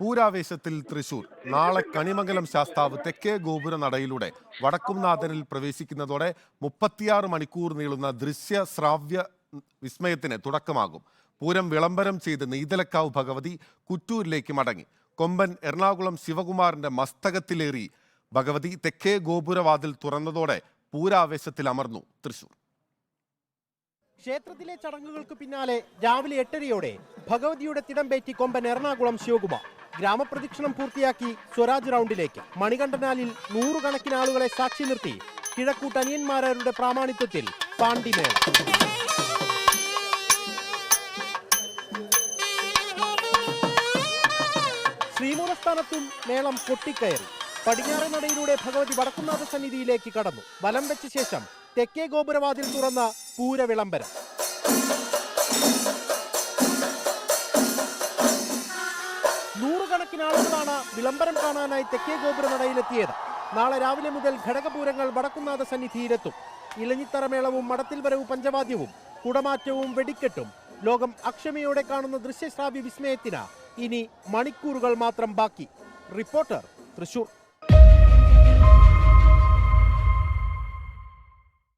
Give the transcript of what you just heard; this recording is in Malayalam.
പൂരാവേശത്തിൽ തൃശൂർ. നാളെ കണിമംഗലം ശാസ്താവ് തെക്കേ ഗോപുര നടയിലൂടെ വടക്കുംനാഥനിൽ പ്രവേശിക്കുന്നതോടെ 36 മണിക്കൂർ നീളുന്ന ദൃശ്യ ശ്രാവ്യ വിസ്മയത്തിന് തുടക്കമാകും. പൂരം വിളംബരം ചെയ്ത് നെയ്തലക്കാവ് ഭഗവതി കുറ്റൂരിലേക്ക് മടങ്ങി. കൊമ്പൻ എറണാകുളം ശിവകുമാറിന്റെ മസ്തകത്തിലേറി ഭഗവതി തെക്കേ ഗോപുരവാതിൽ തുറന്നതോടെ പൂരാവേശത്തിൽ അമർന്നു തൃശൂർ. ക്ഷേത്രത്തിലെ ചടങ്ങുകൾക്ക് പിന്നാലെ രാവിലെ 8:30യോടെ ഭഗവതിയുടെ തിടമ്പേറ്റി കൊമ്പൻ എറണാകുളം ശിവകുമാർ ഗ്രാമപ്രദക്ഷിണം പൂർത്തിയാക്കി സ്വരാജ് റൗണ്ടിലേക്ക്. മണികണ്ഠനാലിൽ 100 കണക്കിന് ആളുകളെ സാക്ഷി നിർത്തി കിഴക്കൂട്ടനിയന്മാരുടെ പ്രാമാണിത്വത്തിൽ പാണ്ടിമേള. ശ്രീമൂലസ്ഥാനത്തും മേളം കൊട്ടിക്കയറി. പടിഞ്ഞാറേ നടയിലൂടെ ഭഗവതി വടക്കുംനാഥ സന്നിധിയിലേക്ക് കടന്നു. വലം വെച്ച ശേഷം തെക്കേ ഗോപുരവാതിൽ തുറന്ന പൂരവിളംബരം. നൂറുകണക്കിന് ആളുകളാണ് വിളംബരം കാണാനായി തെക്കേ ഗോപുര നടയിലെത്തിയത്. നാളെ രാവിലെ മുതൽ ഘടകപൂരങ്ങൾ വടക്കുംനാഥ സന്നിധിയിലെത്തും. ഇലഞ്ഞിത്തറമേളവും മടത്തിൽ വരവ് പഞ്ചവാദ്യവും കുടമാറ്റവും വെടിക്കെട്ടും ലോകം അക്ഷമയോടെ കാണുന്ന ദൃശ്യശ്രാവ്യ വിസ്മയത്തിന് ഇനി മണിക്കൂറുകൾ മാത്രം ബാക്കി. റിപ്പോർട്ടർ, തൃശൂർ.